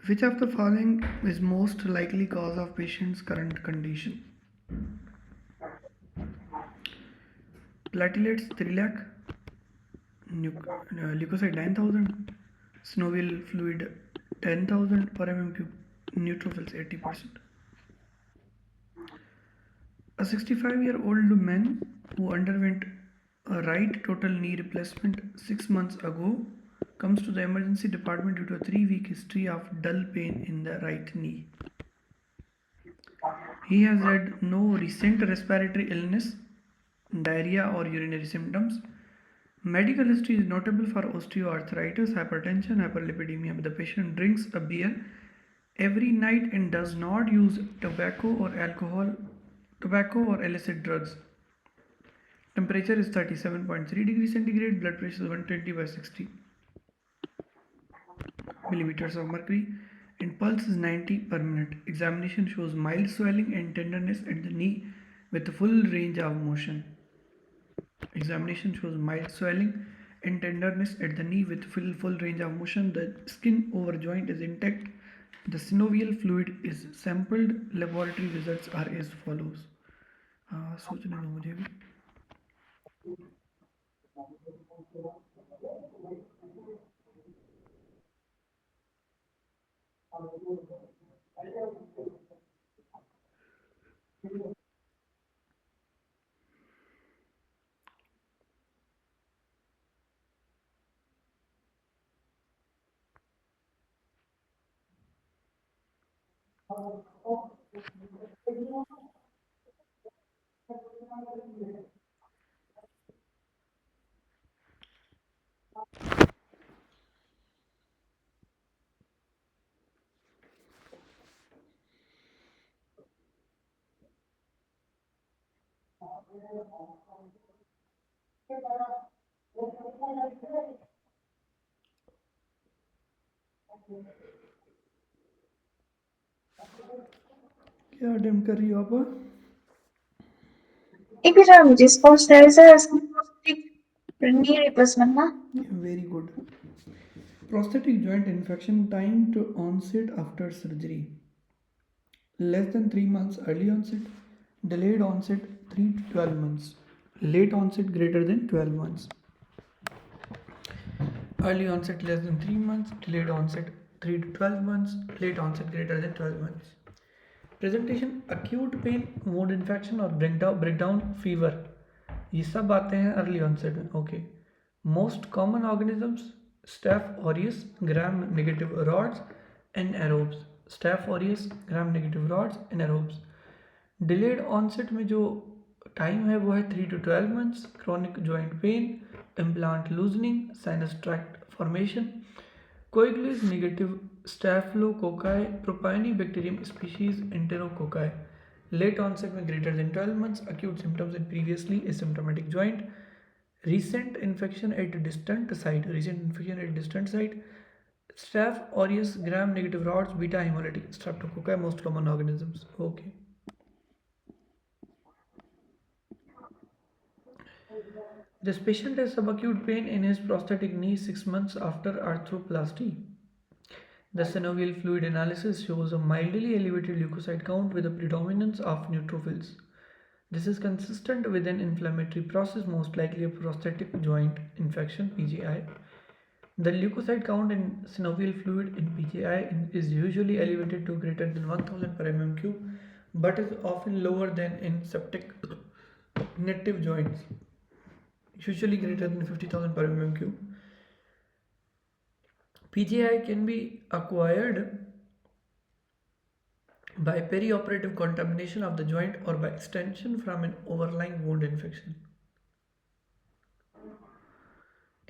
Which of the following is most likely cause of patient's current condition? Platelets 3 lakh, leukocyte 9,000, synovial fluid 10,000 per mm cube, neutrophils 80%. A 65-year-old man who underwent a right total knee replacement 6 months ago comes to the emergency department due to a 3-week history of dull pain in the right knee. He has had no recent respiratory illness, diarrhea, or urinary symptoms. Medical history is notable for osteoarthritis, hypertension, hyperlipidemia. The patient drinks a beer every night and does not use tobacco or illicit drugs. Temperature is 37.3 degrees centigrade, blood pressure is 120 by 60 millimeters of mercury, and pulse is 90 per minute. Examination shows mild swelling and tenderness at the knee with full range of motion. Examination shows mild swelling and tenderness at the knee with full range of motion. The skin over joint is intact. The synovial fluid is sampled. Laboratory results are as follows. सोचने दो मुझे भी. क्या attempt कर रही हो आप? Epidermis post-nasal knee replacement ना? Very good. Prosthetic joint infection time to onset after surgery. Less than 3 months early onset, delayed onset 3 to 12 months, late onset greater than 12 months. Early onset less than 3 months, delayed onset 3 to 12 months, late onset greater than 12 months. Presentation acute pain, wound infection और breakdown fever. ये सब आते हैं early onset में. Okay. Most common organisms staph aureus, gram negative rods, anaerobes. Staph aureus, gram negative rods, anaerobes. Delayed onset में जो time है वो है 3 to 12 months. Chronic joint pain, implant loosening, sinus tract formation. Coagulase negative staphylococci, propionibacterium species, enterococci. Late onset में greater than 12 months, acute symptoms in previously asymptomatic joint, recent infection at distant site, staph aureus, gram negative rods, beta hemolytic streptococci, most common organisms. Okay. This patient has subacute pain in his prosthetic knee 6 months after arthroplasty. The synovial fluid analysis shows a mildly elevated leukocyte count with a predominance of neutrophils. This is consistent with an inflammatory process, most likely a prosthetic joint infection (PJI). The leukocyte count in synovial fluid in PJI is usually elevated to greater than 1000 per mm cube, but is often lower than in septic native joints, usually greater than 50,000 per mm cube. PJI can be acquired by perioperative contamination of the joint or by extension from an overlying wound infection.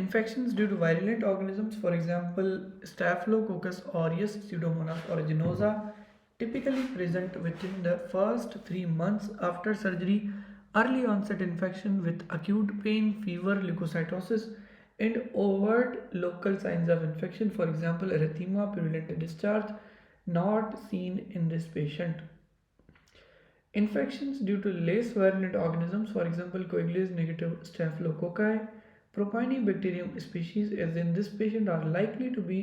Infections due to virulent organisms, for example, Staphylococcus aureus, Pseudomonas aeruginosa, typically present within the first 3 months after surgery. Early onset infection with acute pain, fever, leukocytosis, and overt local signs of infection, for example, erythema, purulent discharge, not seen in this patient. Infections due to less virulent organisms, for example, coagulase negative staphylococci, propionibacterium species, as in this patient, are likely to be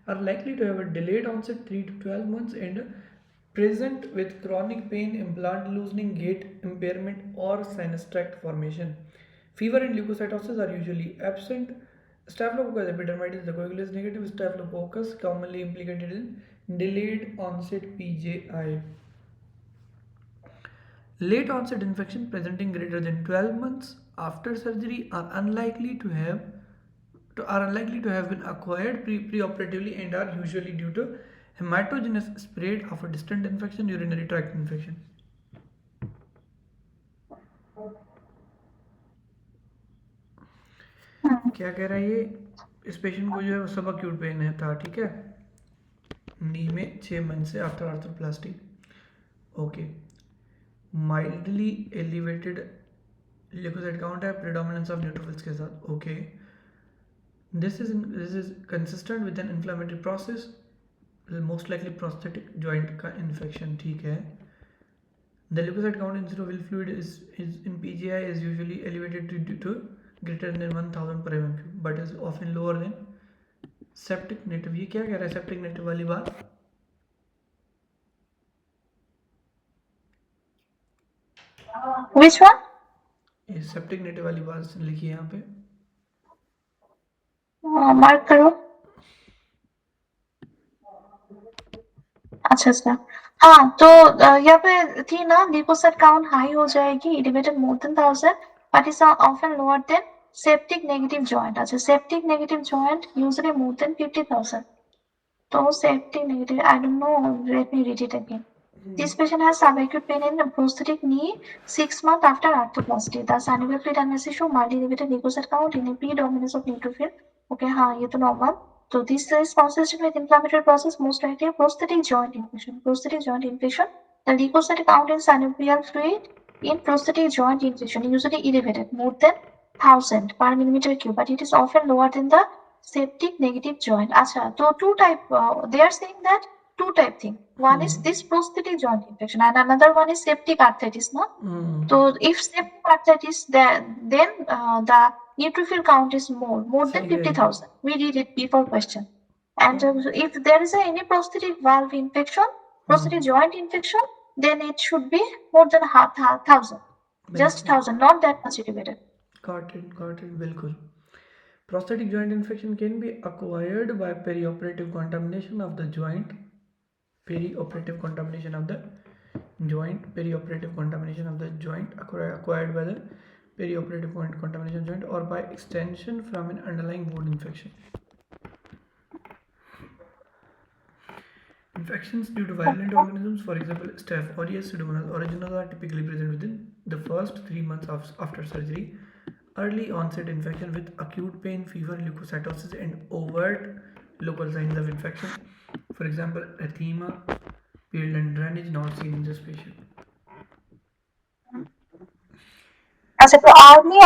are likely to have a delayed onset 3 to 12 months and present with chronic pain, implant loosening, gait impairment, or sinus tract formation. Fever and leukocytosis are usually absent. Staphylococcus epidermidis, the coagulase negative staphylococcus, commonly implicated in delayed onset PJI. Late onset infection presenting greater than 12 months after surgery are unlikely to have been acquired preoperatively and are usually due to hematogenous spread of a distant infection, urinary tract infection. क्या कह रहा है ये? इस patient को जो है सब अक्यूट पेन है था, ठीक है, नी में 6 मंथ से after arthroplasty. Okay, mildly elevated leukocyte count है, प्रेडोमिनेंस ऑफ न्यूट्रोफिल्स के साथ. Okay, this is consistent with an inflammatory process, most likely prosthetic joint का infection. ठीक है, the leukocyte count in synovial fluid is in PGI is usually elevated due to greater than 1000 per MMQ, but is often lower than septic native. ये क्या कह रहा है septic native वाली बात? Which one? ये septic native वाली बात लिखी है यहाँ पे. मार्क करो. अच्छा अच्छा, हाँ तो यहाँ पे थी ना, ल्यूकोसाइट काउंट हाई हो जाएगी, elevated more than 1000, but is often lower than septic negative joint. अच्छा, septic negative joint usually more than 50,000. तो septic negative, I don't know, let me read it again. This patient has subacute pain in prosthetic knee 6 months after arthroplasty. The synovial fluid analysis show mild elevated leukocyte count in a predominance of neutrophil. Okay, हाँ ये तो normal. So this is consistent with inflammatory process, most likely a prosthetic joint infection. Prosthetic joint infection. The leukocyte count in synovial fluid in prosthetic joint infection usually elevated, more than 1000 per millimeter cube, but it is often lower than the septic negative joint. Acha, so two type. They are saying that two type thing. One is this prosthetic joint infection, and another one is septic arthritis. No, so if septic arthritis, then the neutrophil count is more than 50,000. We read it before question. And if there is any prosthetic valve infection, prosthetic joint infection, then it should be more than 1,000. Just 1,000, not that much elevated. Got it, बिल्कुल. Prosthetic joint infection can be acquired by perioperative contamination of the joint. Perioperative contamination of the joint acquired by the perioperative contamination joint, or by extension from an underlying wound infection. Infections due to virulent organisms, for example, Staph aureus, Pseudomonas original, are typically present within the first 3 months after surgery. Early onset infection with acute pain, fever, leukocytosis, and overt local signs of infection, for example, erythema, pale and drainage, not seen in this patient. As for army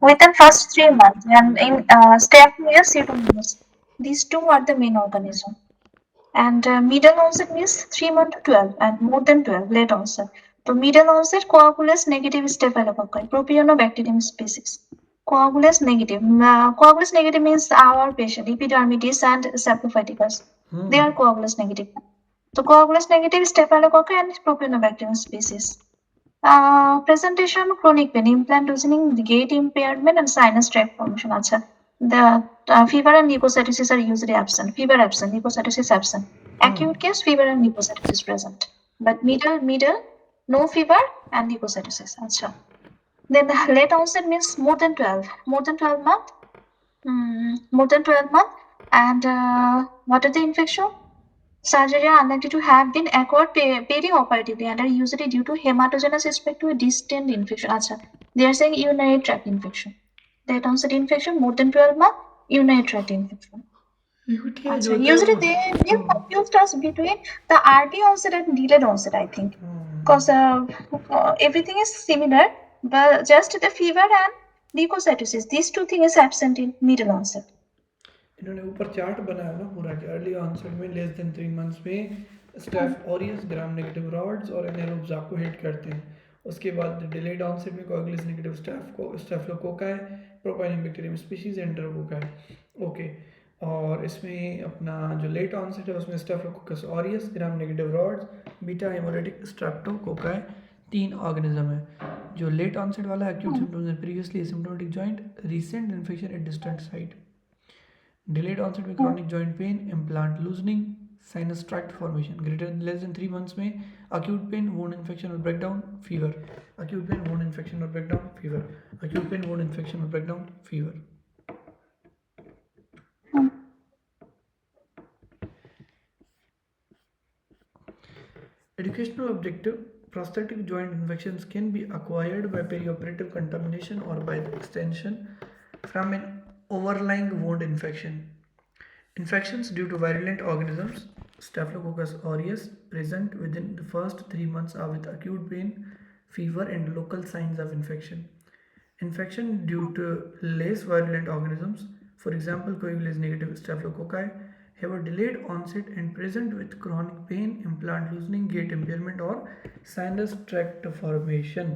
within first 3 months, and in step years, pseudomonas. These two are the main organism. And middle onset means 3 months to 12, and more than 12 late onset. So middle onset coagulase negative staphylococci, propionobacterium species. Coagulase negative. Coagulase negative means our patient, epidermidis and saprophyticus. They are coagulase negative. So coagulase negative staphylococci and propionobacterium species. Presentation chronic pain, implant loosening, gait impairment, and sinus tract formation. Acha. The fever and leukocytosis are usually absent. Fever absent, leukocytosis absent. Acute case, fever and leukocytosis present. But middle, no fever and leukocytosis. Acha. Then the late onset means more than 12 months. More than 12 months. And what are the infection? Surgery are unlikely to have been acquired perioperatively and are usually due to hematogenous spread to a distant infection. Acha. They are saying urinary tract infection. Late onset infection, more than 12 months, urinary tract infection. Acha. Usually they confused us between the early onset and delayed onset, I think. Because everything is similar, but just the fever and leukocytosis, these two things is absent in middle onset. इन्होंने ऊपर chart बनाया ना पूरा कि early onset में less than 3 months में staph aureus gram negative rods और anaerobes आपको हिट करते हैं. उसके बाद डिलेड ऑनसेट में coagulase negative staphylococci, propionibacterium species, enterococci. Okay, और इसमें अपना जो लेट ऑनसेट है उसमें staphylococcus aureus, gram negative rods, beta haemolytic streptococci 3 organism है। जो लेट ऑनसेट वाला है acute symptoms and previously asymptomatic joint, recent infection at distant site. Delayed onset में chronic joint pain, implant loosening, sinus tract formation. Greater less than 3 months में acute pain, wound infection और breakdown, fever. Acute pain, wound infection और breakdown, fever. Acute pain, wound infection और breakdown, fever. Educational objective: prosthetic joint infections can be acquired by perioperative contamination or by the extension from an overlying wound infection. Infections due to virulent organisms, Staphylococcus aureus, present within the first 3 months are with acute pain, fever, and local signs of infection. Infection due to less virulent organisms, for example, coagulase negative staphylococci, have a delayed onset and present with chronic pain, implant loosening, gait impairment, or sinus tract formation.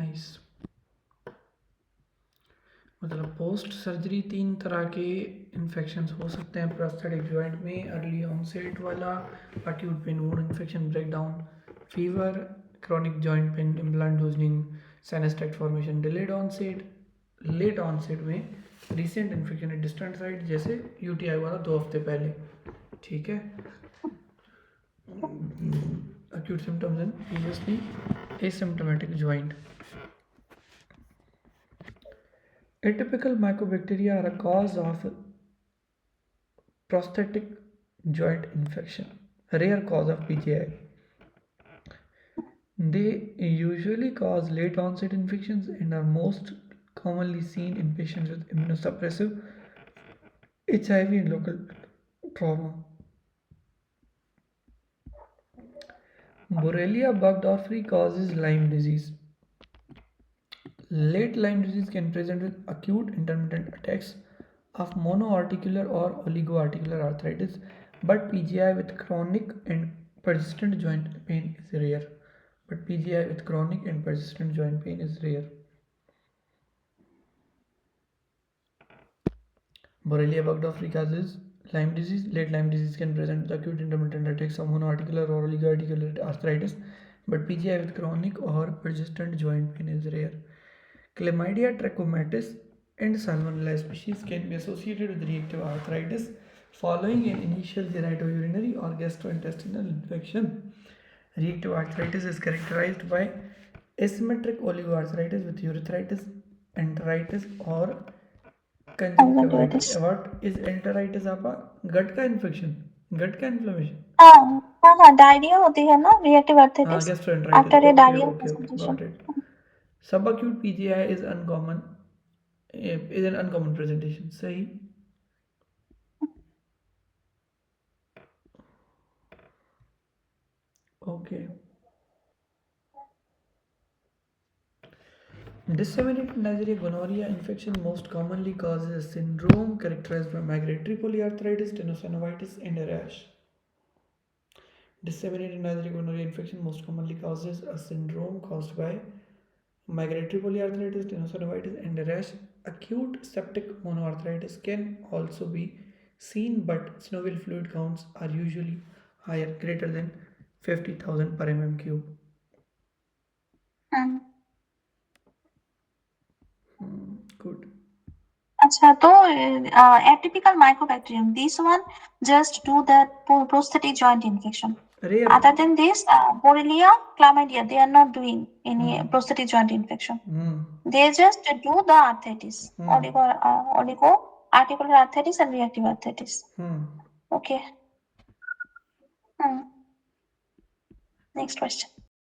Nice. मतलब post surgery 3 तरह के infections हो सकते हैं prosthetic joint में: early onset वाला, acute pain, wound infection, breakdown, fever, chronic joint pain, implant loosening, sinus tract formation. Delayed onset, late onset में recent infection distant site, जैसे यूटीआई हुआ था 2 हफ्ते पहले। ठीक है। Acute symptoms in previously asymptomatic joint. Atypical mycobacteria are a cause of prosthetic joint infection, a rare cause of PJI. They usually cause late onset infections and are most commonly seen in patients with immunosuppressive HIV and local trauma. Borrelia burgdorferi causes Lyme disease. Late Lyme disease can present with acute intermittent attacks of monoarticular or oligoarticular arthritis, but PGI with chronic and persistent joint pain is rare. Borrelia burgdorferi causes Lyme disease. Late Lyme disease can present with acute intermittent attacks of monoarticular or oligoarticular arthritis, but PGI with chronic or persistent joint pain is rare. Chlamydia trachomatis and Salmonella species can be associated with reactive arthritis following an initial genitourinary or gastrointestinal infection. Reactive arthritis is characterized by asymmetric oligoarthritis with urethritis, enteritis, or conjunctivitis. What is enteritis? आपका गट का infection, गट का inflammation. हाँ diarrhoea होती है ना, reactive arthritis gastroenteritis. After a diarrhoea okay, presentation. Got it. Subacute PGI is uncommon, is an uncommon presentation. सही। Okay. Disseminated Neisseria gonorrhea infection most commonly causes a syndrome characterized by migratory polyarthritis, tenosynovitis, and a rash. Disseminated Neisseria gonorrhea infection most commonly causes a syndrome caused by migratory polyarthritis, tenosynovitis, and a rash. Acute septic monoarthritis can also be seen, but synovial fluid counts are usually higher, greater than 50,000 per mm cube. Good. अच्छा, तो atypical mycobacterium, this one just do the prosthetic joint infection. Rare. Other than this, Borrelia, chlamydia, they are not doing any prosthetic joint infection. They just do the arthritis, oligo-articular arthritis and reactive arthritis. Okay. Next question.